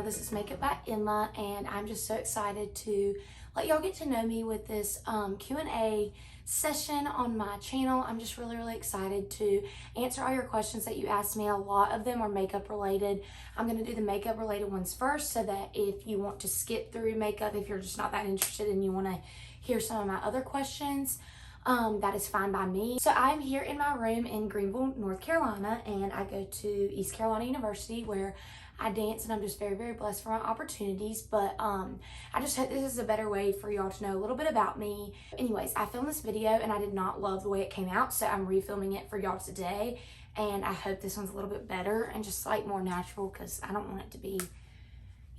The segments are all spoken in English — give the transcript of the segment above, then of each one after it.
This is Makeup by Emma, and I'm just so excited to let y'all get to know me with this Q&A session on my channel. I'm just really excited to answer all your questions that you asked me. A lot of them are makeup related. I'm going to do the makeup related ones first, so that if you want to skip through makeup, if you're just not that interested and you want to hear some of my other questions, that is fine by me. So I'm here in my room in Greenville, North Carolina, and I go to East Carolina University where I dance, and I'm just very blessed for my opportunities. But I just hope this is a better way for y'all to know a little bit about me. Anyways, I filmed this video and I did not love the way it came out, so I'm refilming it for y'all today, and I hope this one's a little bit better and just like more natural, because I don't want it to be,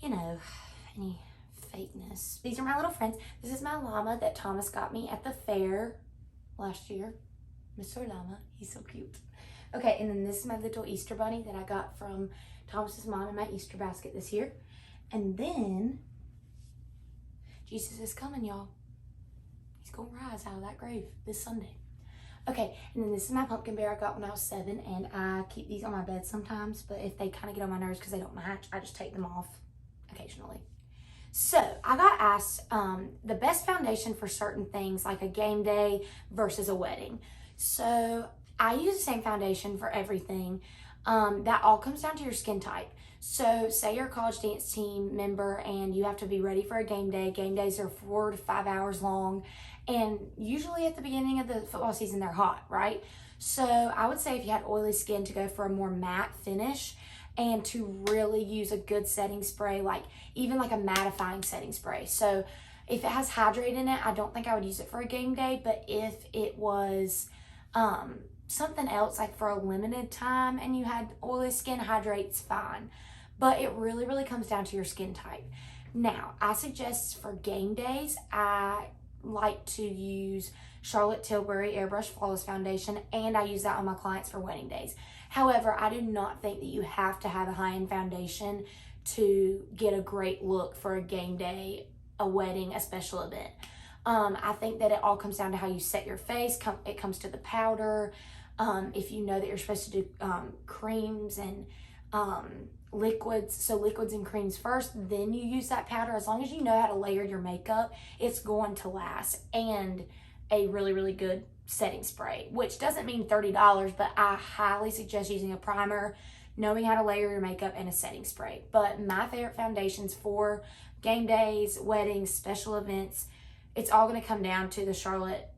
you know, any fakeness. These are my little friends. This is my llama that Thomas got me at the fair last year. Mr. Llama, he's so cute. Okay, and then this is my little Easter bunny that I got from Thomas's mom in my Easter basket this year. And then Jesus is coming, y'all. He's gonna rise out of that grave this Sunday. Okay, and then this is my pumpkin bear I got when I was 7, and I keep these on my bed sometimes, but if they kind of get on my nerves because they don't match, I just take them off occasionally. So I got asked the best foundation for certain things, like a game day versus a wedding. So I use the same foundation for everything. That all comes down to your skin type. So say you're a college dance team member and you have to be ready for a game day. Game days are 4 to 5 hours long, and usually at the beginning of the football season they're hot, right? So I would say if you had oily skin, to go for a more matte finish and to really use a good setting spray, like even like a mattifying setting spray. So if it has hydrate in it, I don't think I would use it for a game day, but if it was something else, like for a limited time and you had oily skin, hydrate's fine. But it really comes down to your skin type. Now, I suggest for game days, I like to use Charlotte Tilbury Airbrush Flawless Foundation, and I use that on my clients for wedding days. However, I do not think that you have to have a high-end foundation to get a great look for a game day, a wedding, a special event. I think that it all comes down to how you set your face. It comes to the powder. If you know that you're supposed to do creams and liquids, so liquids and creams first, then you use that powder. As long as you know how to layer your makeup, it's going to last. And a really good setting spray, which doesn't mean $30, but I highly suggest using a primer, knowing how to layer your makeup, and a setting spray. But my favorite foundations for game days, weddings, special events, it's all going to come down to the Charlotte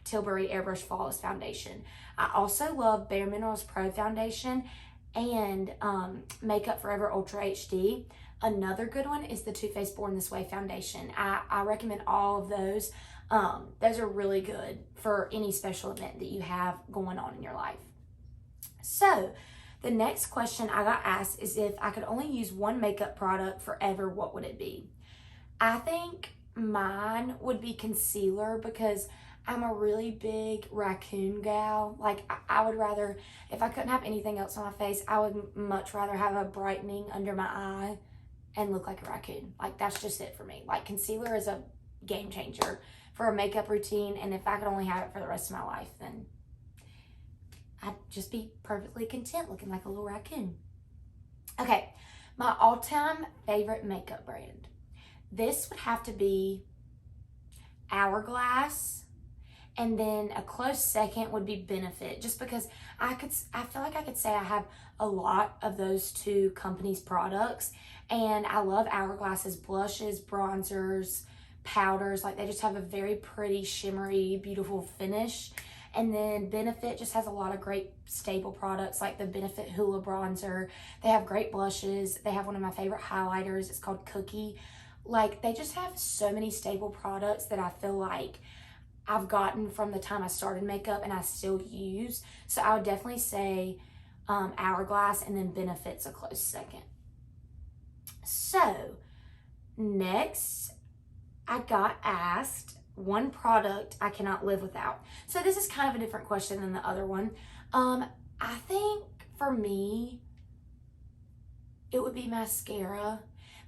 Tilbury Airbrush Flawless Foundation. I also love Bare Minerals Pro Foundation and Makeup Forever Ultra HD. Another good one is the Too Faced Born This Way Foundation. I recommend all of those. Those are really good for any special event that you have going on in your life. So the next question I got asked is, if I could only use one makeup product forever, what would it be? I think mine would be concealer, because I'm a really big raccoon gal. Like, I would rather, if I couldn't have anything else on my face, I would much rather have a brightening under my eye and look like a raccoon. Like, that's just it for me. Like, concealer is a game changer for a makeup routine, and if I could only have it for the rest of my life, then I'd just be perfectly content looking like a little raccoon. Okay, my all-time favorite makeup brand. This would have to be Hourglass, and then a close second would be Benefit, just because I feel like I could say I have a lot of those two companies' products, and I love Hourglass's blushes, bronzers, powders. Like, they just have a very pretty, shimmery, beautiful finish. And then Benefit just has a lot of great staple products, like the Benefit Hoola Bronzer. They have great blushes. They have one of my favorite highlighters. It's called Cookie. Like, they just have so many staple products that I feel like I've gotten from the time I started makeup and I still use. So I would definitely say Hourglass, and then Benefit's a close second. So next, I got asked one product I cannot live without. So this is kind of a different question than the other one. I think for me, it would be mascara,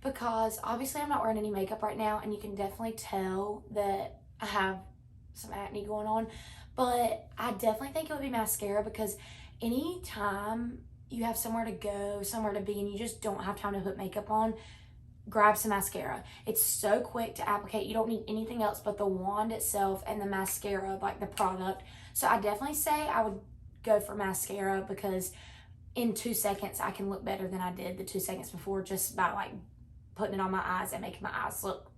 because obviously I'm not wearing any makeup right now, and you can definitely tell that I have some acne going on, but I definitely think it would be mascara, because anytime you have somewhere to go, somewhere to be, and you just don't have time to put makeup on, grab some mascara. It's so quick to applicate. You don't need anything else but the wand itself and the mascara, like the product. So I definitely say I would go for mascara, because in 2 seconds I can look better than I did the 2 seconds before, just by like putting it on my eyes and making my eyes look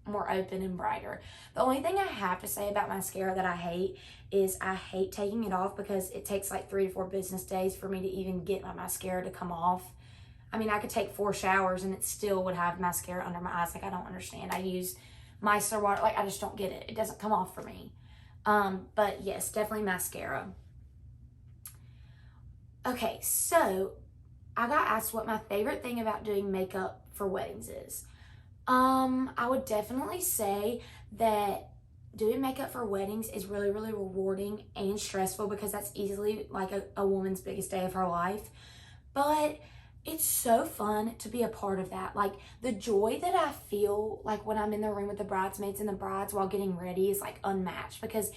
more open and brighter. The only thing I have to say about mascara that I hate is I hate taking it off, because it takes like 3 to 4 business days for me to even get my mascara to come off. I mean, I could take 4 showers and it still would have mascara under my eyes. Like, I don't understand. I use micellar water. Like, I just don't get it. It doesn't come off for me. But yes, definitely mascara. Okay, so I got asked what my favorite thing about doing makeup for weddings is. I would definitely say that doing makeup for weddings is really, really rewarding and stressful, because that's easily like a woman's biggest day of her life. But it's so fun to be a part of that. Like, the joy that I feel like when I'm in the room with the bridesmaids and the brides while getting ready is like unmatched, because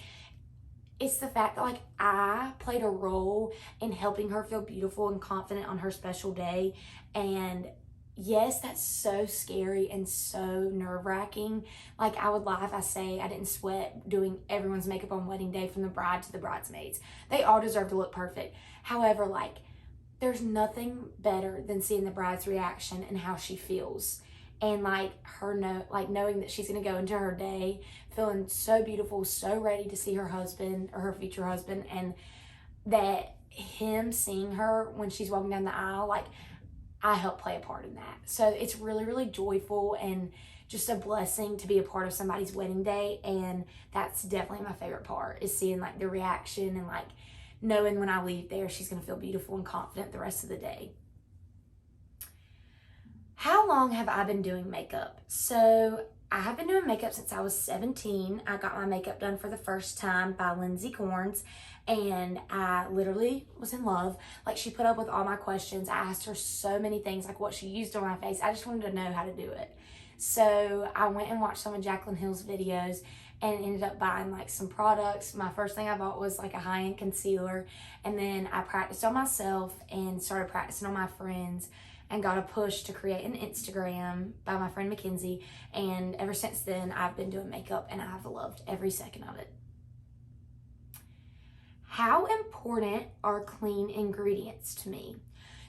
it's the fact that like I played a role in helping her feel beautiful and confident on her special day. And yes, that's so scary and so nerve-wracking. Like, I would lie if I say I didn't sweat doing everyone's makeup on wedding day, from the bride to the bridesmaids. They all deserve to look perfect. However, like, there's nothing better than seeing the bride's reaction and how she feels. And like knowing that she's gonna go into her day feeling so beautiful, so ready to see her husband or her future husband, and that him seeing her when she's walking down the aisle, like, I help play a part in that. So it's really, really joyful and just a blessing to be a part of somebody's wedding day. And that's definitely my favorite part, is seeing like the reaction and like knowing when I leave there, she's going to feel beautiful and confident the rest of the day. How long have I been doing makeup? So I have been doing makeup since I was 17. I got my makeup done for the first time by Lyndsey Corns, and I literally was in love. Like, she put up with all my questions. I asked her so many things, like what she used on my face. I just wanted to know how to do it. So I went and watched some of Jaclyn Hill's videos and ended up buying like some products. My first thing I bought was like a high-end concealer, and then I practiced on myself and started practicing on my friends, and got a push to create an Instagram by my friend Mackenzie. And ever since then, I've been doing makeup, and I've loved every second of it. How important are clean ingredients to me?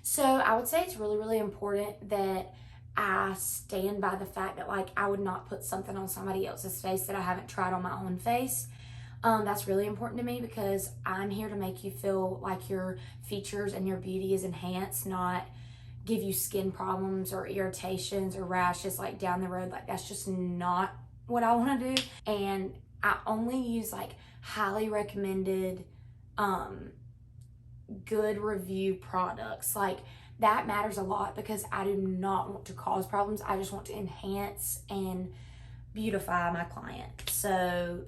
So I would say it's really, really important that I stand by the fact that like I would not put something on somebody else's face that I haven't tried on my own face. That's really important to me, because I'm here to make you feel like your features and your beauty is enhanced, not give you skin problems or irritations or rashes like down the road. Like, that's just not what I want to do. And I only use like highly recommended, good review products. Like, that matters a lot, because I do not want to cause problems. I just want to enhance and beautify my client. So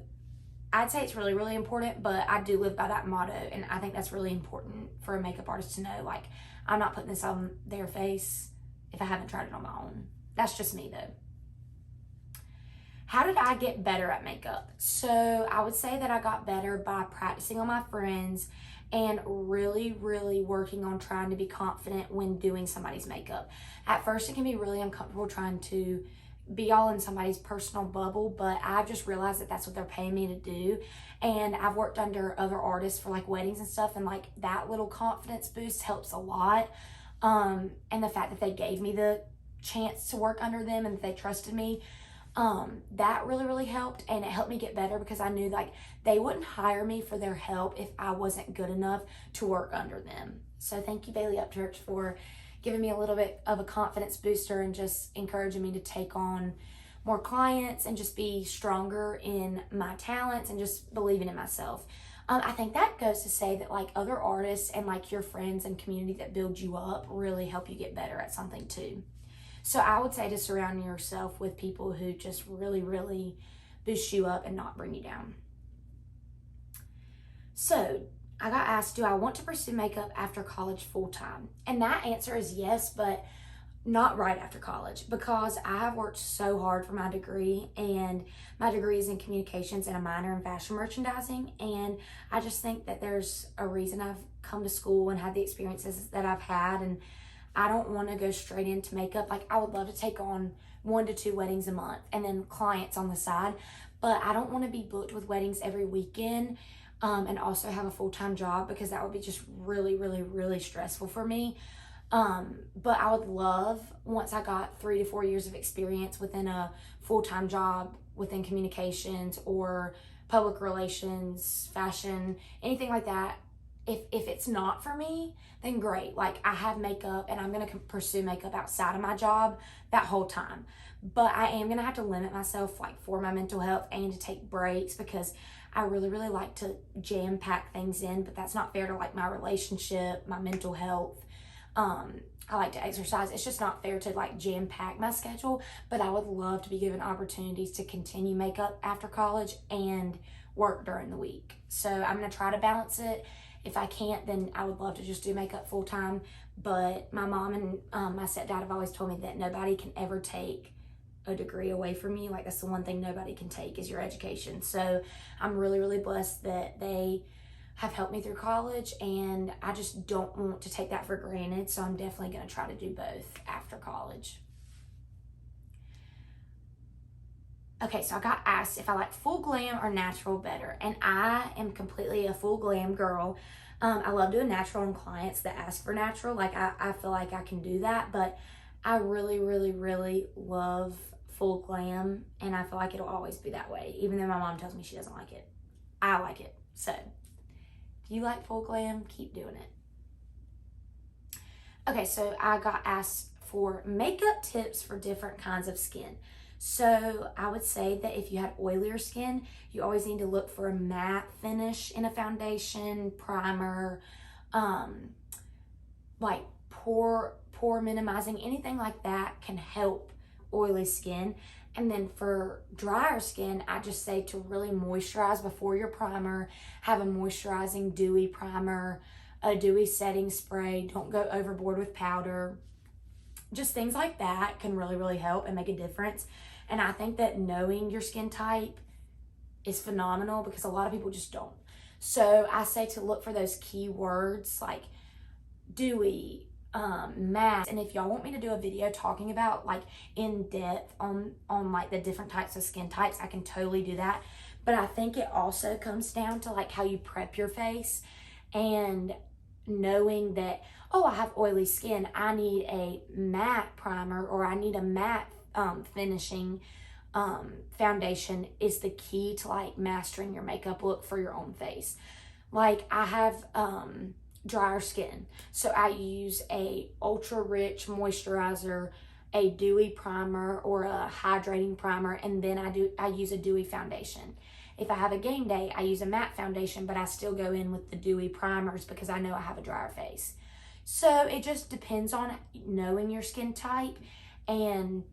I'd say it's really, really important, but I do live by that motto, and I think that's really important for a makeup artist to know. Like, I'm not putting this on their face if I haven't tried it on my own. That's just me though. How did I get better at makeup? So I would say that I got better by practicing on my friends and really, really working on trying to be confident when doing somebody's makeup. At first, it can be really uncomfortable trying to be all in somebody's personal bubble, but I've just realized that that's what they're paying me to do. And I've worked under other artists for like weddings and stuff, and like that little confidence boost helps a lot. And the fact that they gave me the chance to work under them and that they trusted me, that really, really helped. And it helped me get better, because I knew like they wouldn't hire me for their help if I wasn't good enough to work under them. So thank you, Bailey Upchurch, for giving me a little bit of a confidence booster and just encouraging me to take on more clients and just be stronger in my talents and just believing in myself. I think that goes to say that like other artists and like your friends and community that build you up really help you get better at something too. So I would say to surround yourself with people who just really, really boost you up and not bring you down. So I got asked, do I want to pursue makeup after college full time? And that answer is yes, but not right after college, because I have worked so hard for my degree, and my degree is in communications and a minor in fashion merchandising. And I just think that there's a reason I've come to school and had the experiences that I've had, and I don't want to go straight into makeup. Like, I would love to take on 1 to 2 weddings a month and then clients on the side, but I don't want to be booked with weddings every weekend and also have a full-time job, because that would be just really, really, really stressful for me. But I would love, once I got 3 to 4 years of experience within a full-time job within communications or public relations, fashion, anything like that, if it's not for me, then great. Like, I have makeup and I'm going to pursue makeup outside of my job that whole time. But I am going to have to limit myself, like, for my mental health and to take breaks, because I really, really like to jam pack things in, but that's not fair to, like, my relationship, my mental health. I like to exercise. It's just not fair to, like, jam pack my schedule, but I would love to be given opportunities to continue makeup after college and work during the week. So I'm going to try to balance it. If I can't, then I would love to just do makeup full time. But my mom and my stepdad have always told me that nobody can ever take a degree away from you. Like, that's the one thing nobody can take, is your education. So I'm really, really blessed that they have helped me through college, and I just don't want to take that for granted. So I'm definitely going to try to do both after college. Okay, so I got asked if I like full glam or natural better, and I am completely a full glam girl. I love doing natural on clients that ask for natural. Like, I feel like I can do that, but I really, really, really love full glam, and I feel like it'll always be that way, even though my mom tells me she doesn't like it. I like it. So if you like full glam, keep doing it. Okay, so I got asked for makeup tips for different kinds of skin. So I would say that if you had oilier skin, you always need to look for a matte finish in a foundation, primer, like pore minimizing, anything like that can help oily skin. And then for drier skin, I just say to really moisturize before your primer. Have a moisturizing dewy primer, a dewy setting spray. Don't go overboard with powder. Just things like that can really, really help and make a difference. And I think that knowing your skin type is phenomenal, because a lot of people just don't. So I say to look for those keywords like dewy, matte. And if y'all want me to do a video talking about, like, in depth on like the different types of skin types, I can totally do that. But I think it also comes down to, like, how you prep your face, and knowing that, oh, I have oily skin, I need a matte primer, or I need a matte finishing foundation, is the key to, like, mastering your makeup look for your own face. Like, I have drier skin, so I use a ultra rich moisturizer, a dewy primer, or a hydrating primer, and then I use a dewy foundation. If I have a game day, I use a matte foundation, but I still go in with the dewy primers because I know I have a drier face. So it just depends on knowing your skin type and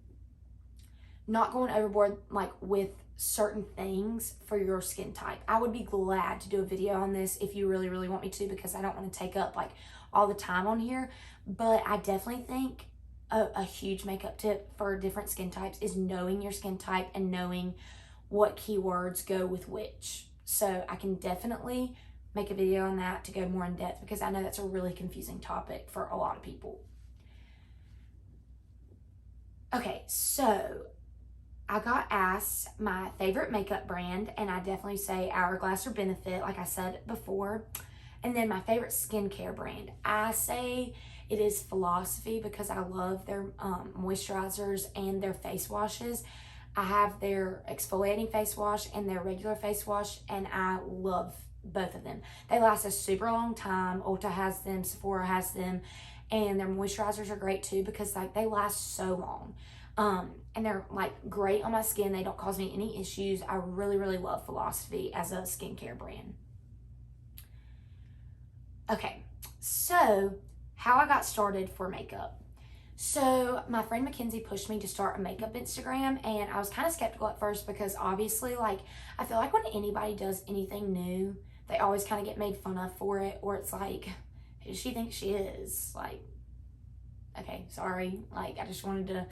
not going overboard, like, with certain things for your skin type. I would be glad to do a video on this if you really, really want me to, because I don't want to take up, like, all the time on here. But I definitely think a huge makeup tip for different skin types is knowing your skin type and knowing what keywords go with which. So I can definitely make a video on that to go more in depth, because I know that's a really confusing topic for a lot of people. Okay, so I got asked my favorite makeup brand, and I definitely say Hourglass or Benefit, like I said before. And then my favorite skincare brand, I say it is Philosophy, because I love their moisturizers and their face washes. I have their exfoliating face wash and their regular face wash, and I love both of them. They last a super long time. Ulta has them, Sephora has them, and their moisturizers are great too, because, like, they last so long. And they're, like, great on my skin. They don't cause me any issues. I really, really love Philosophy as a skincare brand. Okay, so how I got started for makeup. So my friend Mackenzie pushed me to start a makeup Instagram, and I was kind of skeptical at first, because obviously, like, I feel like when anybody does anything new, they always kind of get made fun of for it, or it's like, who does she think she is? Like, okay, sorry. Like, I just wanted to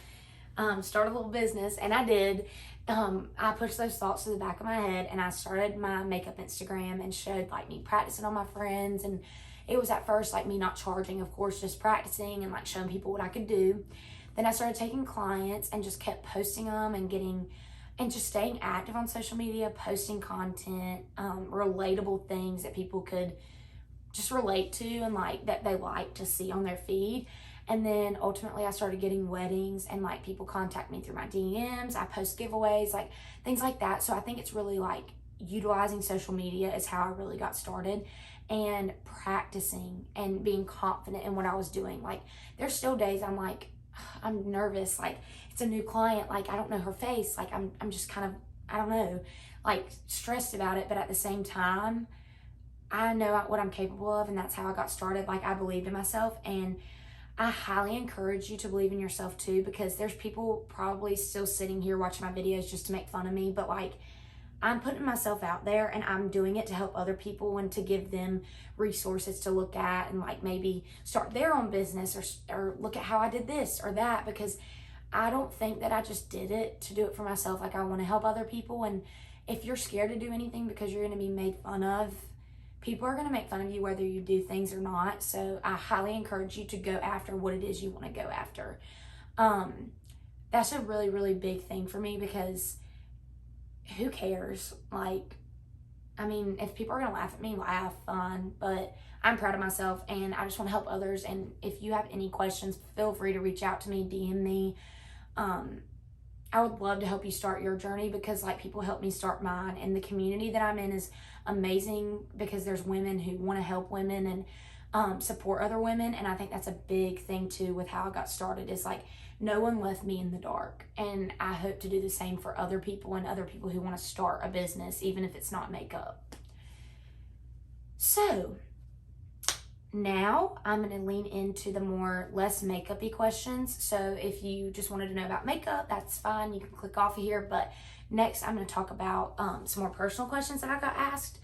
start a little business, and I did. I pushed those thoughts to the back of my head, and I started my makeup Instagram and showed, like, me practicing on my friends, and it was at first like me not charging, of course, just practicing and like showing people what I could do. Then I started taking clients and just kept posting them and just staying active on social media, posting content, relatable things that people could just relate to and like that they like to see on their feed. And then ultimately I started getting weddings and like people contact me through my DMs. I post giveaways, like things like that. So I think it's really like utilizing social media is how I really got started, and practicing and being confident in what I was doing. Like there's still days I'm like, I'm nervous. Like it's a new client. Like I don't know her face. Like I'm just kind of, I don't know, like stressed about it. But at the same time, I know what I'm capable of, and that's how I got started. Like I believed in myself, and I highly encourage you to believe in yourself too, because there's people probably still sitting here watching my videos just to make fun of me, but like I'm putting myself out there and I'm doing it to help other people and to give them resources to look at and like maybe start their own business or look at how I did this or that, because I don't think that I just did it to do it for myself. Like I want to help other people, and if you're scared to do anything because you're going to be made fun of, people are going to make fun of you whether you do things or not. So I highly encourage you to go after what it is you want to go after. That's a really, really big thing for me, because who cares? Like, I mean, if people are going to laugh at me, laugh, fine. But I'm proud of myself, and I just want to help others. And if you have any questions, feel free to reach out to me, DM me. I would love to help you start your journey, because like people help me start mine, and the community that I'm in is amazing because there's women who want to help women and support other women. And I think that's a big thing too with how I got started, is like no one left me in the dark, and I hope to do the same for other people and other people who want to start a business, even if it's not makeup. So now I'm going to lean into the more less makeup-y questions. So if you just wanted to know about makeup, that's fine. You can click off of here. But next I'm going to talk about some more personal questions that I got asked.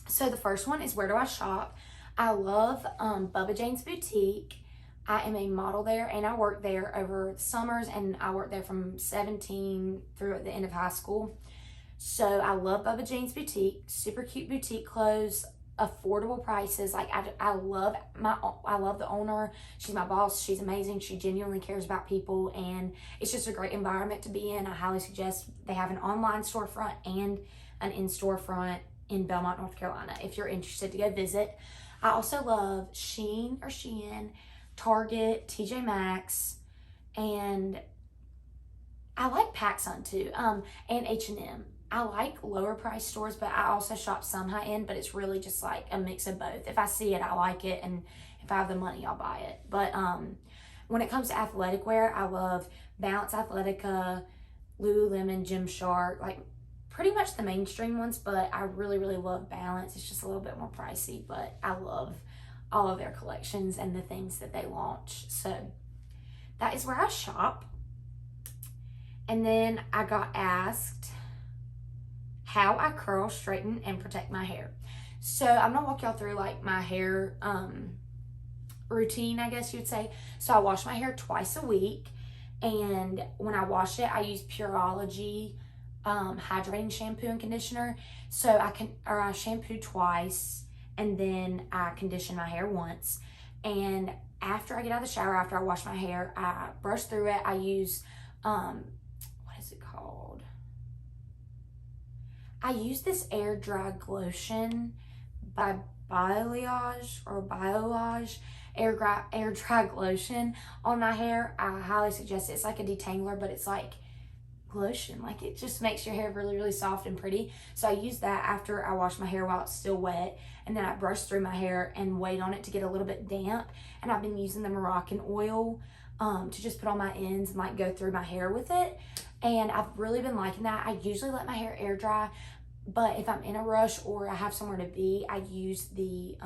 So the first one is, where do I shop? I love Bubba Jane's Boutique. I am a model there, and I worked there over the summers, and I worked there from 17 through the end of high school. So I love Bubba Jane's Boutique. Super cute boutique clothes, affordable prices. Like I love the owner. She's my boss. She's amazing. She genuinely cares about people, and it's just a great environment to be in. I highly suggest. They have an online storefront and an in-store front in Belmont, North Carolina, if you're interested to go visit. I also love Shein, Target, TJ Maxx, and I like Pacsun too, and H&M. I like lower price stores, but I also shop some high end, but it's really just like a mix of both. If I see it, I like it, and if I have the money, I'll buy it. But when it comes to athletic wear, I love Balance Athletica, Lululemon, Gymshark, like pretty much the mainstream ones, but I really, really love Balance. It's just a little bit more pricey, but I love all of their collections and the things that they launch. So that is where I shop. And then I got asked how I curl, straighten, and protect my hair. So I'm gonna walk y'all through like my hair routine, I guess you'd say. So I wash my hair twice a week, and when I wash it, I use Pureology hydrating shampoo and conditioner. So I shampoo twice, and then I condition my hair once. And after I get out of the shower, after I wash my hair, I brush through it. I use what is it called? I use this Air Dry Glotion by Biolage Air Dry Glotion on my hair. I highly suggest it. It's like a detangler, but it's like lotion. Like it just makes your hair really, really soft and pretty. So I use that after I wash my hair while it's still wet, and then I brush through my hair and wait on it to get a little bit damp. And I've been using the Moroccan Oil to just put on my ends and like go through my hair with it. And I've really been liking that. I usually let my hair air dry, but if I'm in a rush or I have somewhere to be, I use the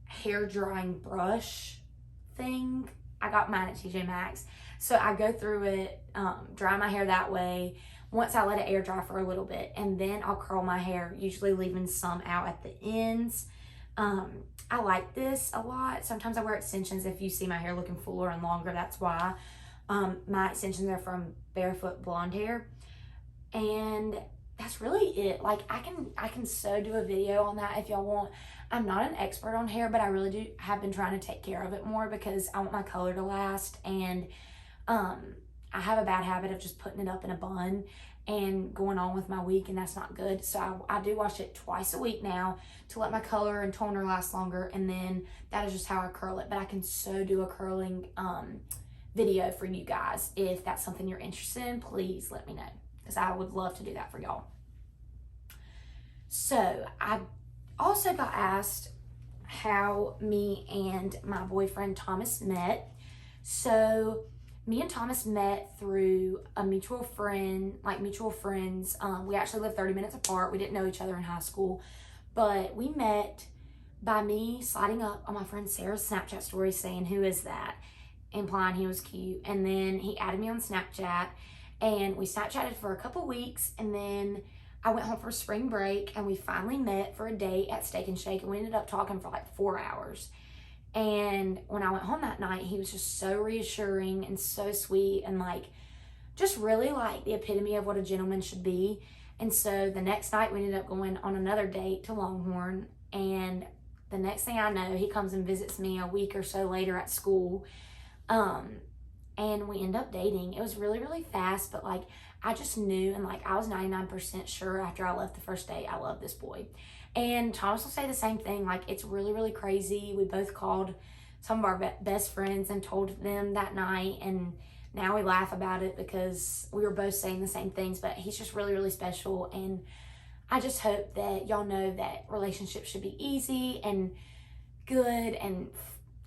hair drying brush thing. I got mine at TJ Maxx. So I go through it, dry my hair that way. Once I let it air dry for a little bit, and then I'll curl my hair, usually leaving some out at the ends. I like this a lot. Sometimes I wear extensions. If you see my hair looking fuller and longer, that's why. My extensions are from Barefoot Blonde Hair. And that's really it. Like, I can so do a video on that if y'all want. I'm not an expert on hair, but I really have been trying to take care of it more because I want my color to last. And I have a bad habit of just putting it up in a bun and going on with my week, and that's not good. So I do wash it twice a week now to let my color and toner last longer, and then that is just how I curl it. But I can so do a curling video for you guys. If that's something you're interested in, please let me know, because I would love to do that for y'all. So I also got asked how me and my boyfriend Thomas met. So me and Thomas met through a mutual friend, like mutual friends. We actually lived 30 minutes apart. We didn't know each other in high school, but we met by me sliding up on my friend Sarah's Snapchat story saying, "Who is that?" implying he was cute. And then he added me on Snapchat, and we Snapchatted for a couple weeks, and then I went home for spring break, and we finally met for a date at Steak and Shake, and we ended up talking for like 4 hours. And when I went home that night, he was just so reassuring and so sweet, and like just really like the epitome of what a gentleman should be. And so the next night we ended up going on another date to Longhorn, and the next thing I know, he comes and visits me a week or so later at school, and we end up dating. It was really, really fast, but like I just knew, and like I was 99% sure after I left the first date, I love this boy. And Thomas will say the same thing. Like, it's really, really crazy. We both called some of our best friends and told them that night, and now we laugh about it because we were both saying the same things. But he's just really, really special, and I just hope that y'all know that relationships should be easy and good, and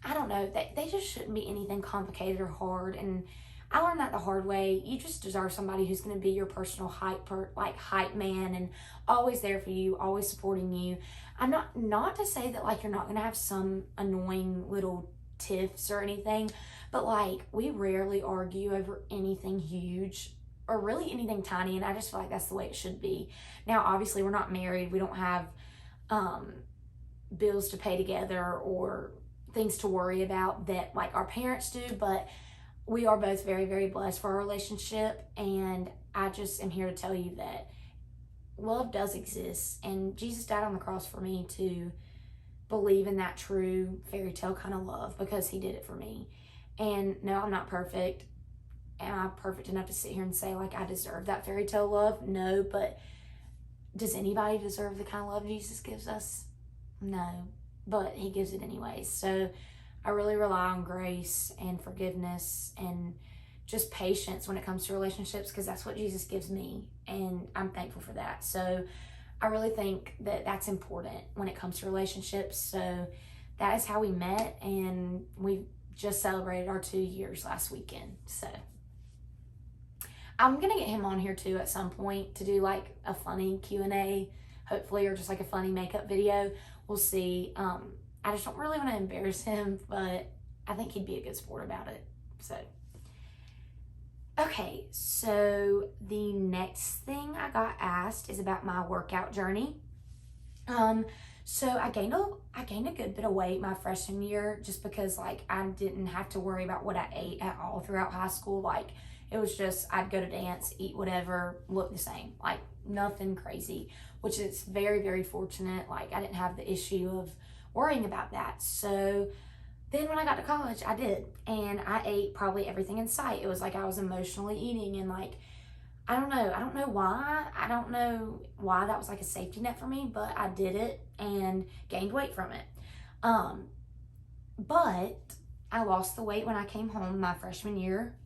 I don't know, they just shouldn't be anything complicated or hard. And I learned that the hard way. You just deserve somebody who's going to be your personal hype man, and always there for you, always supporting you. I'm not to say that like you're not going to have some annoying little tiffs or anything, but like we rarely argue over anything huge or really anything tiny, and I just feel like that's the way it should be. Now, obviously, we're not married. We don't have bills to pay together or things to worry about that like our parents do, but we are both very, very blessed for our relationship, and I just am here to tell you that love does exist, and Jesus died on the cross for me to believe in that true fairy tale kind of love, because he did it for me. And no, I'm not perfect. Am I perfect enough to sit here and say like I deserve that fairy tale love? No, but does anybody deserve the kind of love Jesus gives us? No, but he gives it anyways. So I really rely on grace and forgiveness and just patience when it comes to relationships, because that's what Jesus gives me, and I'm thankful for that. So I really think that that's important when it comes to relationships. So that is how we met, and we just celebrated our 2 years last weekend. So I'm gonna get him on here too at some point to do like a funny Q&A, hopefully, or just like a funny makeup video. We'll see. I just don't really want to embarrass him, but I think he'd be a good sport about it. So, okay, so the next thing I got asked is about my workout journey. So I gained a good bit of weight my freshman year, just because like I didn't have to worry about what I ate at all throughout high school. Like, it was just I'd go to dance, eat whatever, look the same, like nothing crazy, which is very, very fortunate. Like, I didn't have the issue of worrying about that. So then when I got to college, I did, and I ate probably everything in sight. It was like I was emotionally eating, and like I don't know why that was like a safety net for me, but I did it and gained weight from it. But I lost the weight when I came home my freshman year,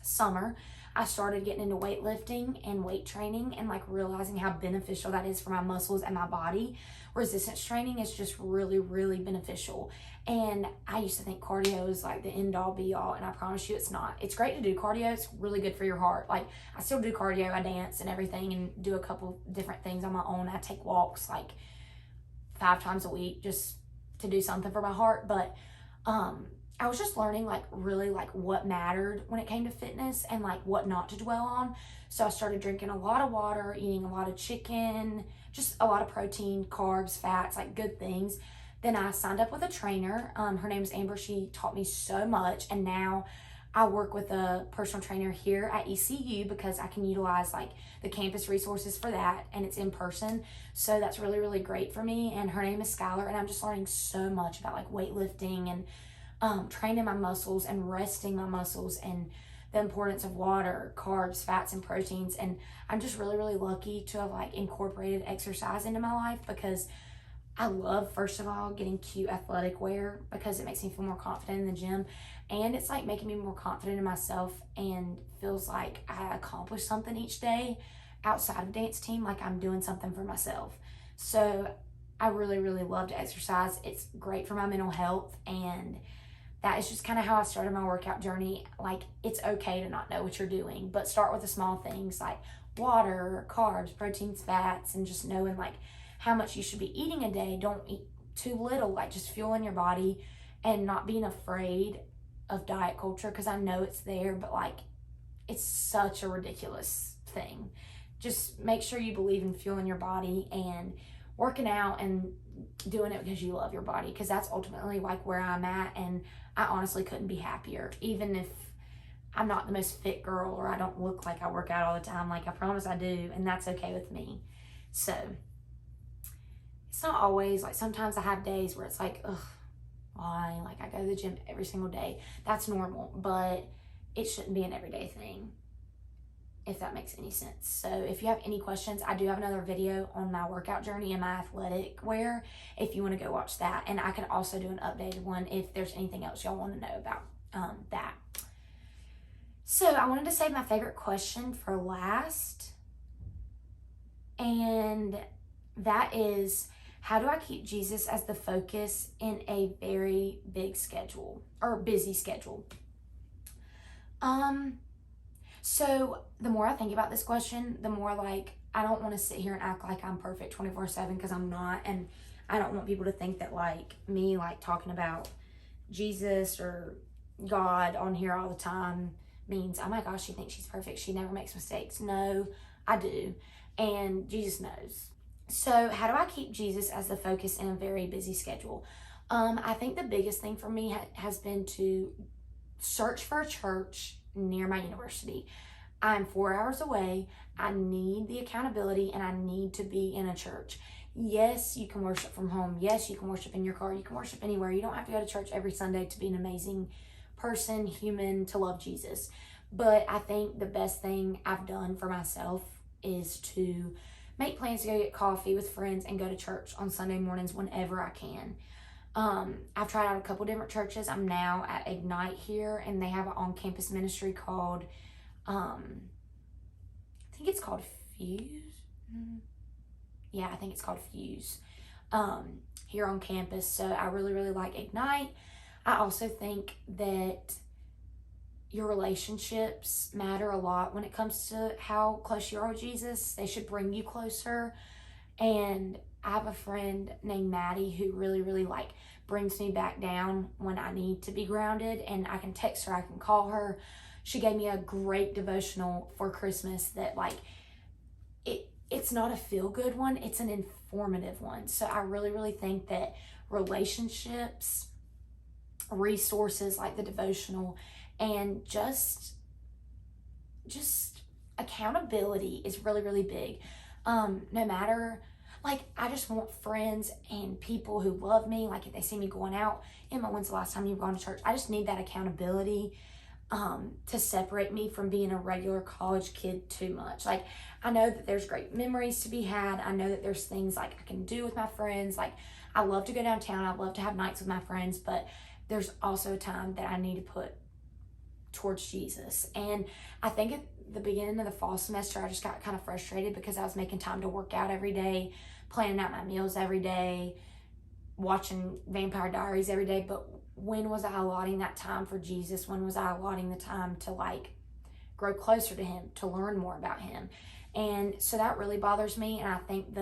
summer. I started getting into weightlifting and weight training, and like realizing how beneficial that is for my muscles and my body. Resistance training is just really, really beneficial. And I used to think cardio is like the end all be all, and I promise you it's not. It's great to do cardio. It's really good for your heart. Like, I still do cardio. I dance and everything and do a couple different things on my own. I take walks like 5 times a week just to do something for my heart. But I was just learning like really like what mattered when it came to fitness and like what not to dwell on. So I started drinking a lot of water, eating a lot of chicken, just a lot of protein, carbs, fats, like good things. Then I signed up with a trainer. Her name's Amber. She taught me so much, and now I work with a personal trainer here at ECU because I can utilize like the campus resources for that, and it's in person. So that's really, really great for me. And her name is Skylar, and I'm just learning so much about like weightlifting and training my muscles and resting my muscles and the importance of water, carbs, fats, and proteins. And I'm just really, really lucky to have like incorporated exercise into my life because I love, first of all, getting cute athletic wear because it makes me feel more confident in the gym, and it's like making me more confident in myself and feels like I accomplished something each day outside of dance team, like I'm doing something for myself. So I really, really love to exercise. It's great for my mental health, and that is just kind of how I started my workout journey. Like, it's okay to not know what you're doing, but start with the small things like water, carbs, proteins, fats, and just knowing like how much you should be eating a day. Don't eat too little, like just fueling your body and not being afraid of diet culture, because I know it's there, but like it's such a ridiculous thing. Just make sure you believe in fueling your body and working out and doing it because you love your body, because that's ultimately like where I'm at, and I honestly couldn't be happier. Even if I'm not the most fit girl or I don't look like I work out all the time, like I promise I do, and that's okay with me. So it's not always, like sometimes I have days where it's like, ugh, why? Like I go to the gym every single day. That's normal, but it shouldn't be an everyday thing, if that makes any sense. So if you have any questions, I do have another video on my workout journey and my athletic wear if you want to go watch that. And I can also do an updated one if there's anything else y'all want to know about that. So I wanted to save my favorite question for last. And that is, how do I keep Jesus as the focus in a very big schedule or busy schedule? So the more I think about this question, the more like I don't want to sit here and act like I'm perfect 24/7, because I'm not, and I don't want people to think that like me like talking about Jesus or God on here all the time means, oh my gosh, she thinks she's perfect, she never makes mistakes. No, I do, and Jesus knows. So how do I keep Jesus as the focus in a very busy schedule? I think the biggest thing for me has been to search for a church near my university. I'm 4 hours away. I need the accountability, and I need to be in a church. Yes, you can worship from home. Yes, you can worship in your car. You can worship anywhere. You don't have to go to church every Sunday to be an amazing person, human, to love Jesus. But I think the best thing I've done for myself is to make plans to go get coffee with friends and go to church on Sunday mornings whenever I can. I've tried out a couple different churches. I'm now at Ignite here, and they have an on-campus ministry called, I think it's called Fuse. Yeah, I think it's called Fuse, here on campus. So I really, really like Ignite. I also think that your relationships matter a lot when it comes to how close you are with Jesus. They should bring you closer. And I have a friend named Maddie who really, really like brings me back down when I need to be grounded, and I can text her, I can call her. She gave me a great devotional for Christmas that like, it's not a feel-good one, it's an informative one. So I really, really think that relationships, resources like the devotional, and just accountability is really, really big. No matter, like, I just want friends and people who love me. Like, if they see me going out, Emma, when's the last time you've gone to church? I just need that accountability to separate me from being a regular college kid too much. Like, I know that there's great memories to be had. I know that there's things like I can do with my friends. Like, I love to go downtown. I love to have nights with my friends, but there's also a time that I need to put towards Jesus. And I think at the beginning of the fall semester, I just got kind of frustrated because I was making time to work out every day, planning out my meals every day, watching Vampire Diaries every day. But when was I allotting that time for Jesus? When was I allotting the time to like grow closer to him, to learn more about him? And so that really bothers me. And I think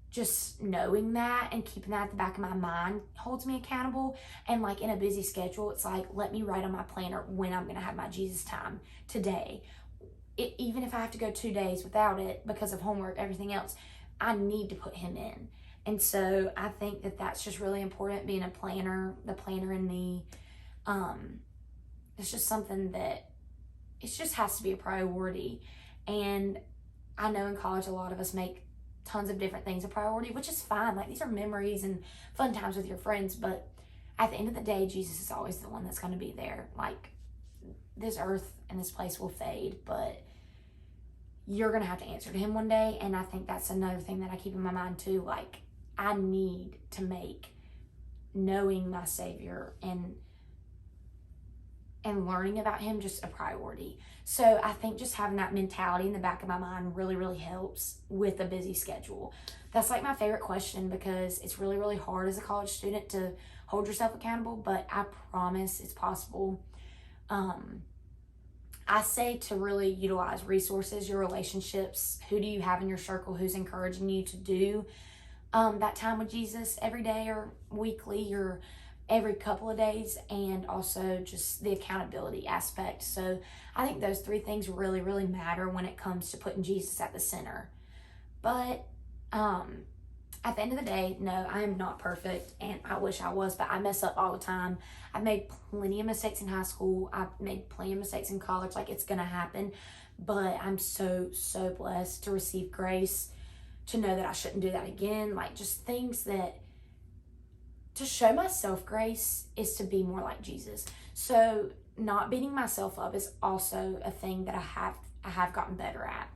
just knowing that and keeping that at the back of my mind holds me accountable. And like in a busy schedule, it's like, let me write on my planner when I'm going to have my Jesus time today. Even if I have to go 2 days without it because of homework, everything else, I need to put him in. And so I think that that's just really important, being a planner, the planner in me, it's just something that it just has to be a priority. And I know in college a lot of us make tons of different things a priority, which is fine. Like, these are memories and fun times with your friends, but at the end of the day, Jesus is always the one that's going to be there. Like, this earth and this place will fade, but you're going to have to answer to him one day. And I think that's another thing that I keep in my mind too. Like, I need to make knowing my Savior and learning about him just a priority. So I think just having that mentality in the back of my mind really, really helps with a busy schedule. That's like my favorite question, because it's really, really hard as a college student to hold yourself accountable, but I promise it's possible. I say to really utilize resources, your relationships. Who do you have in your circle who's encouraging you to do that time with Jesus every day or weekly or every couple of days, and also just the accountability aspect. So I think those three things really, really matter when it comes to putting Jesus at the center. But at the end of the day, no, I am not perfect, and I wish I was, but I mess up all the time. I've made plenty of mistakes in high school. I've made plenty of mistakes in college. Like, it's gonna happen, but I'm so, so blessed to receive grace, to know that I shouldn't do that again. Like, just things that, to show myself grace is to be more like Jesus. So not beating myself up is also a thing that I have gotten better at.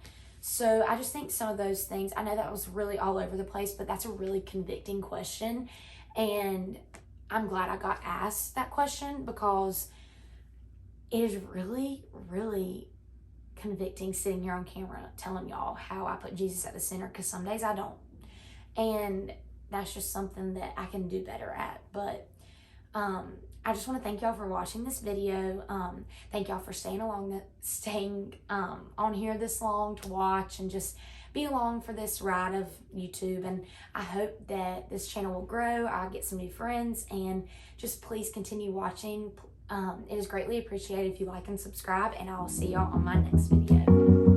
So I just think some of those things, I know that was really all over the place, but that's a really convicting question. And I'm glad I got asked that question, because it is really, really convicting sitting here on camera telling y'all how I put Jesus at the center, because some days I don't. And that's just something that I can do better at. But I just want to thank y'all for watching this video. Thank y'all for staying on here this long to watch and just be along for this ride of YouTube. And I hope that this channel will grow. I'll get some new friends, and just please continue watching. It is greatly appreciated if you like and subscribe, and I will see y'all on my next video.